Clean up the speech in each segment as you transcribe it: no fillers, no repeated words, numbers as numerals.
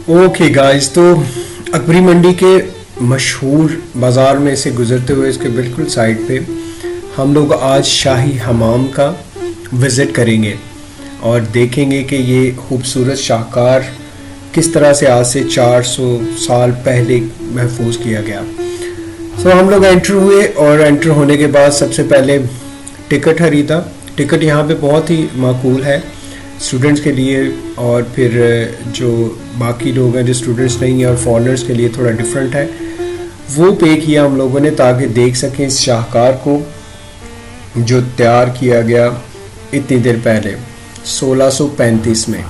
Okay guys, तो अकबरी मंडी के मशहूर बाज़ार में से गुज़रते हुए इसके बिल्कुल साइड पे हम लोग आज शाही हमाम का विज़िट करेंगे और देखेंगे कि ये खूबसूरत शाहकार किस तरह से आज से 400 साल पहले महफूज किया गया। हम लोग एंटर हुए और एंटर होने के बाद सबसे पहले टिकट खरीदा। टिकट यहाँ पे बहुत ही माकूल है स्टूडेंट्स के लिए, और फिर जो बाकी लोग हैं जो स्टूडेंट्स नहीं हैं और फॉरेनर्स के लिए थोड़ा डिफरेंट है, वो पे किया हम लोगों ने ताकि देख सकें इस शाहकार को जो तैयार किया गया इतनी देर पहले 1635 में।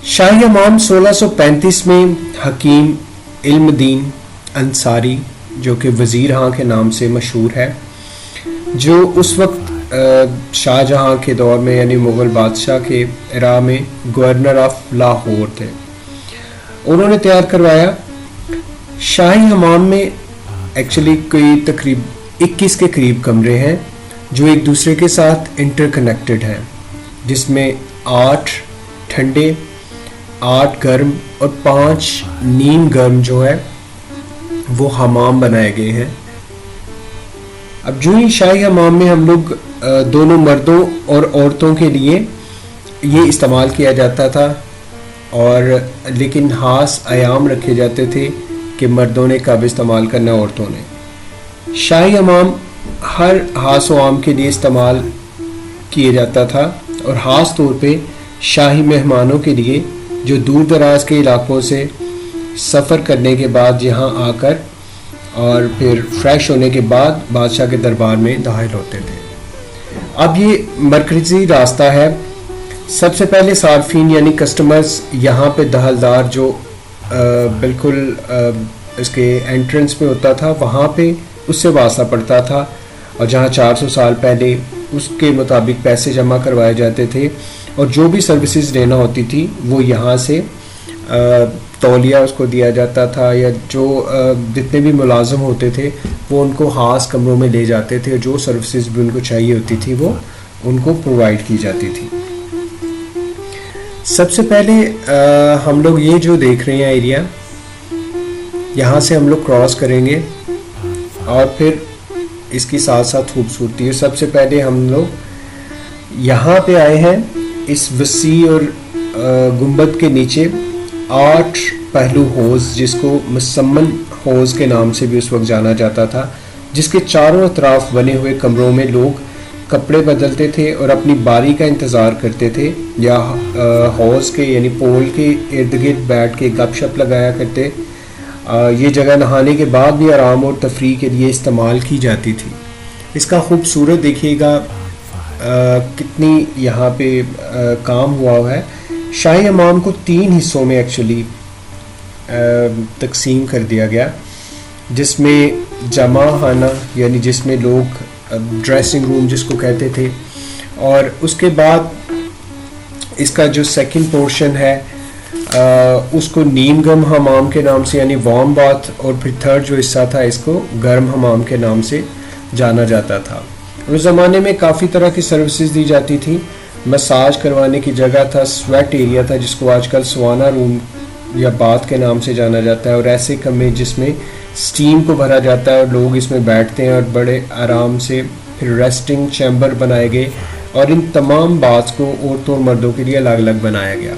शाही हमाम 1635 में हकीम इल्मुद्दीन अंसारी, जो कि वज़ीर हाँ के नाम से मशहूर है, जो उस वक्त शाहजहां के दौर में यानी मुग़ल बादशाह के इरा में गवर्नर ऑफ लाहौर थे, उन्होंने तैयार करवाया। शाही हमाम में एक्चुअली कोई तकरीब 21 के करीब कमरे हैं जो एक दूसरे के साथ इंटरकनेक्टेड हैं, जिसमें 8 ठंडे, 8 गर्म और 5 नीम गर्म जो है वो हमाम बनाए गए हैं। अब जो ही शाही हमाम में हम लोग दोनों मर्दों और औरतों के लिए ये इस्तेमाल किया जाता था, और लेकिन खास आयाम रखे जाते थे कि मर्दों ने कब इस्तेमाल करना है, औरतों ने। शाही हमाम हर खास आम के लिए इस्तेमाल किया जाता था, और ख़ास तौर पे शाही मेहमानों के लिए जो दूर दराज के इलाकों से सफ़र करने के बाद यहाँ आकर और फिर फ्रेश होने के बाद बादशाह के दरबार में दाखिल होते थे। अब ये मरकज़ी रास्ता है। सबसे पहले सार्फिन यानी कस्टमर्स यहाँ पे दहलदार जो बिल्कुल इसके एंट्रेंस पे होता था, वहाँ पे उससे वास्ता पड़ता था, और जहाँ 400 साल पहले उसके मुताबिक पैसे जमा करवाए जाते थे, और जो भी सर्विसेज लेना होती थी वो यहाँ से तौलिया उसको दिया जाता था, या जो जितने भी मुलाजिम होते थे वो उनको खास कमरों में ले जाते थे, और जो सर्विसेज भी उनको चाहिए होती थी वो उनको प्रोवाइड की जाती थी। सबसे पहले हम लोग ये जो देख रहे हैं एरिया, यहाँ से हम लोग क्रॉस करेंगे और फिर इसकी साथ साथ खूबसूरती है। सबसे पहले हम लोग यहाँ पे आए हैं इस वसी और गुंबद के नीचे 8 पहलू हौज, जिसको मुसम्मन हौज के नाम से भी उस वक्त जाना जाता था, जिसके चारों तरफ बने हुए कमरों में लोग कपड़े बदलते थे और अपनी बारी का इंतज़ार करते थे, या हौज के यानी पोल के इर्द गिर्द बैठ के गपशप लगाया करते। ये जगह नहाने के बाद भी आराम और तफरीह के लिए इस्तेमाल की जाती थी। इसका खूबसूरत देखिएगा कितनी यहाँ पे काम हुआ है। शाही हमाम को 3 हिस्सों में एक्चुअली तकसीम कर दिया गया, जिसमें जमा खाना यानी जिसमें लोग ड्रेसिंग रूम जिसको कहते थे, और उसके बाद इसका जो सेकंड पोर्शन है उसको नीम गर्म हमाम के नाम से यानी वार्म बाथ, और फिर थर्ड जो हिस्सा था इसको गर्म हमाम के नाम से जाना जाता था। उस ज़माने में काफ़ी तरह की सर्विसेज दी जाती थी। मसाज करवाने की जगह था, स्वेट एरिया था जिसको आजकल सवाना रूम या बाथ के नाम से जाना जाता है, और ऐसे कमरे जिसमें स्टीम को भरा जाता है और लोग इसमें बैठते हैं और बड़े आराम से। फिर रेस्टिंग चैम्बर बनाए गए, और इन तमाम बाथ्स को औरतों और मर्दों के लिए अलग अलग बनाया गया।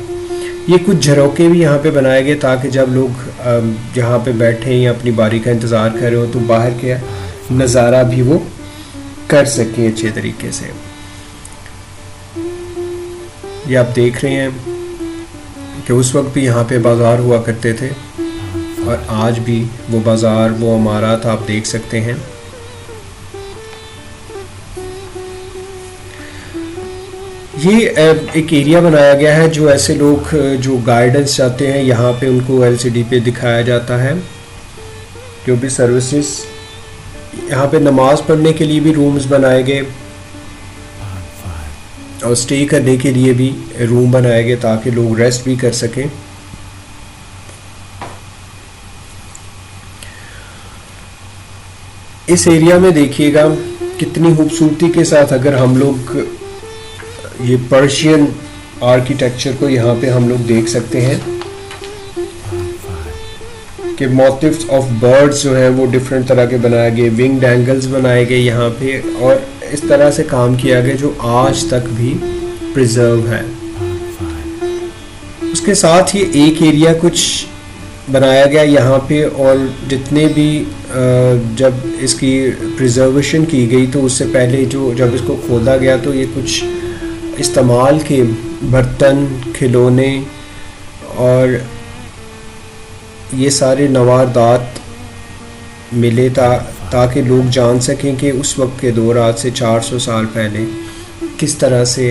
ये कुछ झरोके भी यहाँ पे बनाए गए ताकि जब लोग यहाँ पे बैठे या अपनी बारी का इंतज़ार कर रहे हो तो बाहर के नज़ारा भी वो कर सकें अच्छे तरीके से। ये आप देख रहे हैं कि उस वक्त भी यहाँ पे बाज़ार हुआ करते थे, और आज भी वो बाज़ार वो इमारत आप देख सकते हैं। ये एक एरिया बनाया गया है जो ऐसे लोग जो गाइडेंस चाहते हैं यहाँ पे उनको LCD पे दिखाया जाता है, जो भी सर्विसेज। यहाँ पे नमाज पढ़ने के लिए भी रूम्स बनाए गए और स्टे करने के लिए भी रूम बनाए गए ताकि लोग रेस्ट भी कर सकें। इस एरिया में देखिएगा कितनी खूबसूरती के साथ, अगर हम लोग ये पर्शियन आर्किटेक्चर को यहाँ पे हम लोग देख सकते हैं। कि मोटिव्स ऑफ बर्ड्स जो हैं वो डिफरेंट तरह के बनाए गए, विंग एंगल्स बनाए गए यहाँ पे, और इस तरह से काम किया गया जो आज तक भी प्रिजर्व है। उसके साथ ही एक एरिया कुछ बनाया गया यहाँ पे, और जितने भी जब इसकी प्रिजर्वेशन की गई तो उससे पहले जो जब इसको खोदा गया तो ये कुछ इस्तेमाल के बर्तन, खिलौने और ये सारे नवारदात मिले ताकि लोग जान सकें कि उस वक्त के दौर आज से 400 साल पहले किस तरह से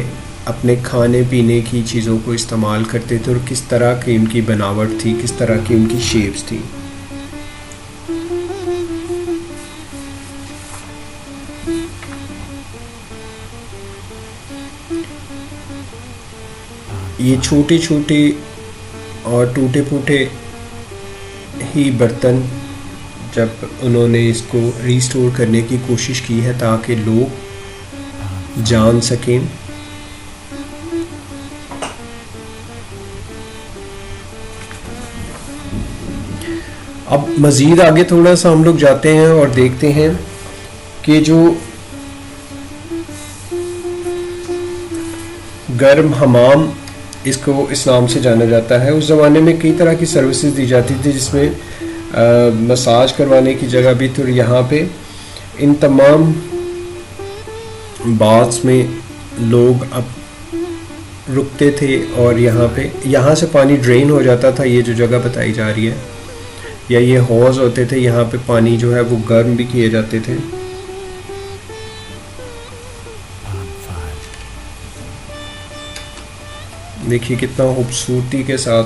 अपने खाने पीने की चीज़ों को इस्तेमाल करते थे और किस तरह की उनकी बनावट थी, किस तरह की उनकी शेप्स थी। ये छोटे छोटे और टूटे फूटे ही बर्तन जब उन्होंने इसको रिस्टोर करने की कोशिश की है ताकि लोग जान सकें अब मज़ीद आगे थोड़ा सा हम लोग जाते हैं और देखते हैं कि जो गर्म हमाम इसको इस नाम से जाना जाता है, उस ज़माने में कई तरह की सर्विसेज दी जाती थी जिसमें मसाज करवाने की जगह भी थी। और यहाँ पे इन तमाम बाथ्स में लोग अब रुकते थे और यहाँ से पानी ड्रेन हो जाता था। ये जो जगह बताई जा रही है या ये हौज होते थे, यहाँ पे पानी जो है वो गर्म भी किए जाते थे। देखिए कितना खूबसूरती के साथ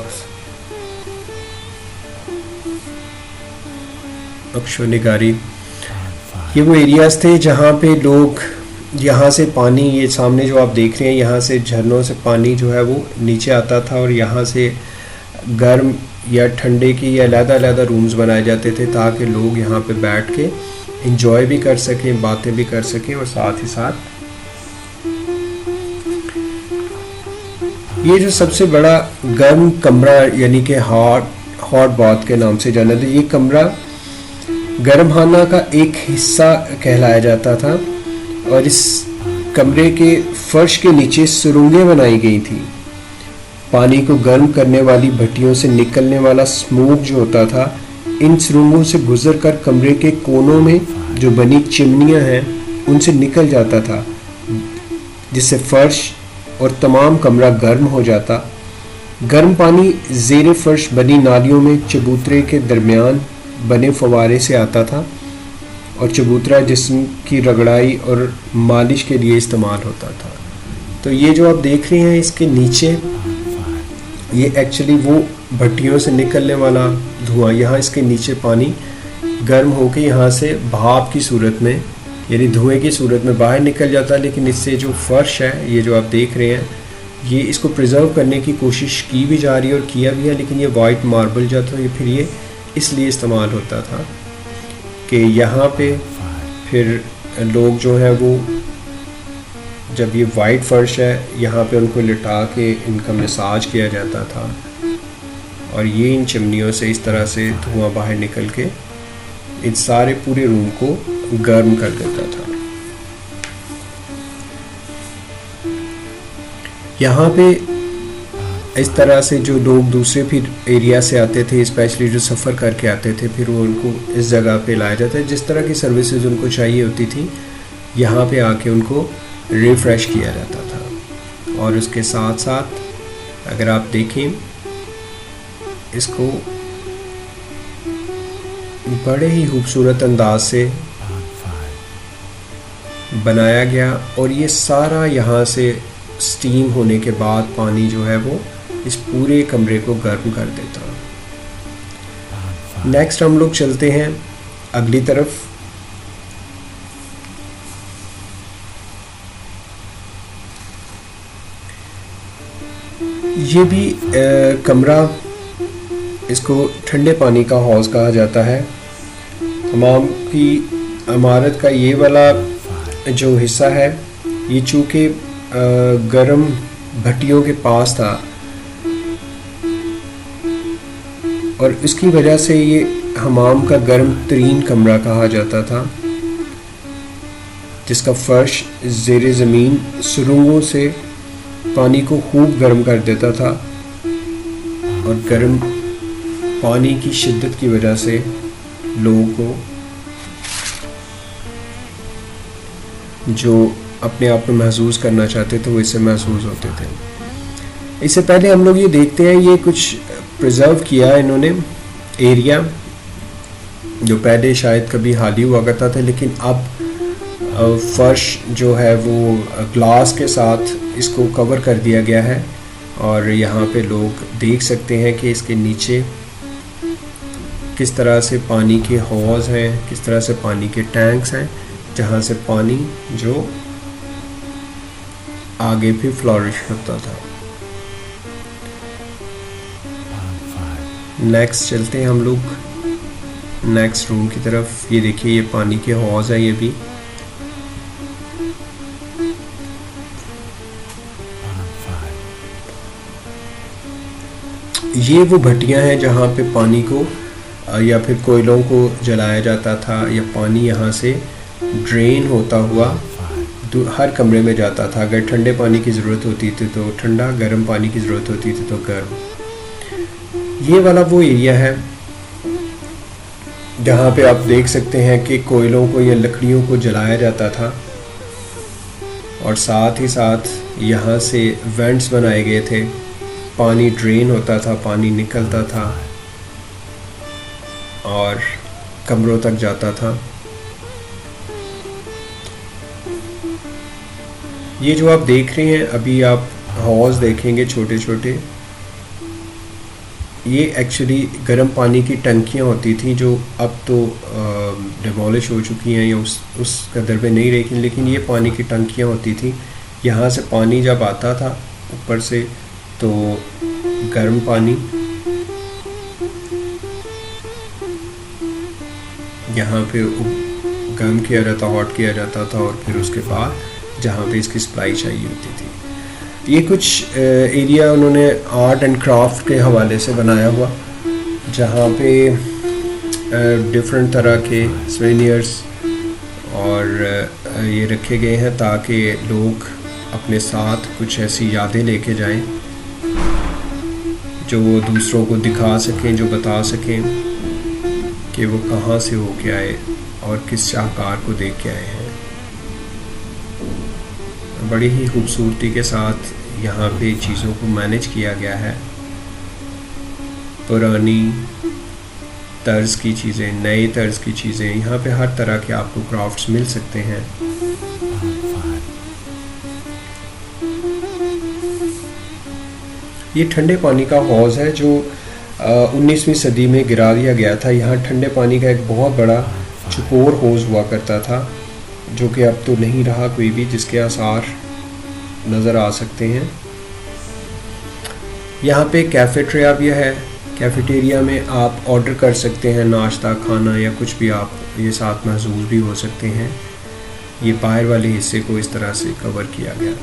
नक्शो निगारी। ये वो एरियाज थे जहाँ पे लोग यहाँ से पानी, ये सामने जो आप देख रहे हैं, यहाँ से झरनों से पानी जो है वो नीचे आता था और यहाँ से गर्म या ठंडे की या अलग-अलग रूम्स बनाए जाते थे ताकि लोग यहाँ पे बैठ के इंजॉय भी कर सकें, बातें भी कर सकें। और साथ ही साथ ये जो सबसे बड़ा गर्म कमरा यानी कि हॉट बाथ के नाम से जाना था, ये कमरा गर्म खाना का एक हिस्सा कहलाया जाता था और इस कमरे के फर्श के नीचे सुरंगें बनाई गई थी। पानी को गर्म करने वाली भट्टियों से निकलने वाला स्मोक जो होता था, इन सुरंगों से गुजरकर कमरे के कोनों में जो बनी चिमनियां हैं उनसे निकल जाता था, जिससे फर्श और तमाम कमरा गर्म हो जाता। गर्म पानी ज़ेरे फर्श बनी नालियों में चबूतरे के दरमियान बने फवारे से आता था और चबूतरा जिस्म की रगड़ाई और मालिश के लिए इस्तेमाल होता था। तो ये जो आप देख रहे हैं इसके नीचे, ये एक्चुअली वो भट्टियों से निकलने वाला धुआं, यहाँ इसके नीचे पानी गर्म होकर यहाँ से भाप की सूरत में यानी धुएं की सूरत में बाहर निकल जाता है। लेकिन इससे जो फर्श है, ये जो आप देख रहे हैं, ये इसको प्रिजर्व करने की कोशिश की भी जा रही है और किया भी है। लेकिन ये वाइट मार्बल जो था, ये फिर ये इसलिए इस्तेमाल होता था कि यहाँ पे फिर लोग जो हैं वो जब ये वाइट फर्श है यहाँ पे उनको लिटा के इनका मसाज किया जाता था और ये इन चिमनियों से इस तरह से धुआं बाहर निकल के इन सारे पूरे रूम को गर्म कर देता था। यहाँ पे इस तरह से जो लोग दूसरे फिर एरिया से आते थे, स्पेशली जो सफ़र करके आते थे, फिर वो उनको इस जगह पे लाया जाता है। जिस तरह की सर्विसेज उनको चाहिए होती थी यहाँ पे आके उनको रिफ़्रेश किया जाता था। और उसके साथ साथ अगर आप देखें इसको बड़े ही खूबसूरत अंदाज से बनाया गया और ये सारा यहाँ से स्टीम होने के बाद पानी जो है वो इस पूरे कमरे को गर्म कर देता। नेक्स्ट हम लोग चलते हैं अगली तरफ। ये भी कमरा, इसको ठंडे पानी का हौज कहा जाता है। हमाम की इमारत का ये वाला जो हिस्सा है, ये चूँकि गर्म भट्टियों के पास था और इसकी वजह से ये हमाम का गर्म तरीन कमरा कहा जाता था, जिसका फर्श ज़ेरे ज़मीन सुरंगों से पानी को खूब गर्म कर देता था और गर्म पानी की शिद्दत की वजह से लोगों को जो अपने आप में महसूस करना चाहते थे वो इससे महसूस होते थे। इससे पहले हम लोग ये देखते हैं, ये कुछ प्रिजर्व किया इन्होंने एरिया जो पहले शायद कभी खाली हुआ करता था, लेकिन अब फर्श जो है वो ग्लास के साथ इसको कवर कर दिया गया है और यहाँ पे लोग देख सकते हैं कि इसके नीचे किस तरह से पानी के हौज हैं, किस तरह से पानी के टैंक्स हैं, जहाँ से पानी जो आगे भी फ्लोरिश करता था। नेक्स्ट चलते हैं हम लोग नेक्स्ट रूम की तरफ। ये देखिए, ये पानी के हौज है। ये भी ये वो भट्टियां हैं जहाँ पे पानी को या फिर कोयलों को जलाया जाता था, या पानी यहाँ से ड्रेन होता हुआ हर कमरे में जाता था। अगर ठंडे पानी की ज़रूरत होती थी तो ठंडा, गर्म पानी की ज़रूरत होती थी तो गर्म। ये वाला वो एरिया है जहाँ पे आप देख सकते हैं कि कोयलों को या लकड़ियों को जलाया जाता था और साथ ही साथ यहाँ से वेंट्स बनाए गए थे, पानी ड्रेन होता था, पानी निकलता था और कमरों तक जाता था। ये जो आप देख रहे हैं अभी, आप हौज देखेंगे छोटे छोटे, ये एक्चुअली गर्म पानी की टंकियाँ होती थी जो अब तो डिमोलिश हो चुकी हैं या उस कदर पे नहीं रही, लेकिन ये पानी की टंकियाँ होती थी। यहाँ से पानी जब आता था ऊपर से तो गर्म पानी यहाँ पे गर्म किया जाता, हॉट किया जाता था और फिर उसके बाद जहाँ पे इसकी सप्लाई चाहिए होती थी। ये कुछ एरिया उन्होंने आर्ट एंड क्राफ्ट के हवाले से बनाया हुआ, जहाँ पे डिफरेंट तरह के सोवेनियर्स और ये रखे गए हैं ताकि लोग अपने साथ कुछ ऐसी यादें लेके जाएं जो वो दूसरों को दिखा सकें, जो बता सकें कि वो कहाँ से होके आए और किस शाहकार को देख के आए हैं। बड़ी ही खूबसूरती के साथ यहाँ पे चीज़ों को मैनेज किया गया है। पुरानी तर्ज की चीज़ें, नए तर्ज की चीज़ें, यहाँ पे हर तरह के आपको क्राफ्ट्स मिल सकते हैं। ये ठंडे पानी का हौज है जो 19वीं सदी में गिरा दिया गया था। यहाँ ठंडे पानी का एक बहुत बड़ा चौकोर हौज हुआ करता था जो कि अब तो नहीं रहा कोई भी, जिसके आसार नज़र आ सकते हैं। यहाँ पे कैफेटेरिया भी है। कैफेटेरिया में आप ऑर्डर कर सकते हैं नाश्ता, खाना या कुछ भी, आप ये साथ महसूस भी हो सकते हैं। ये बाहर वाले हिस्से को इस तरह से कवर किया गया।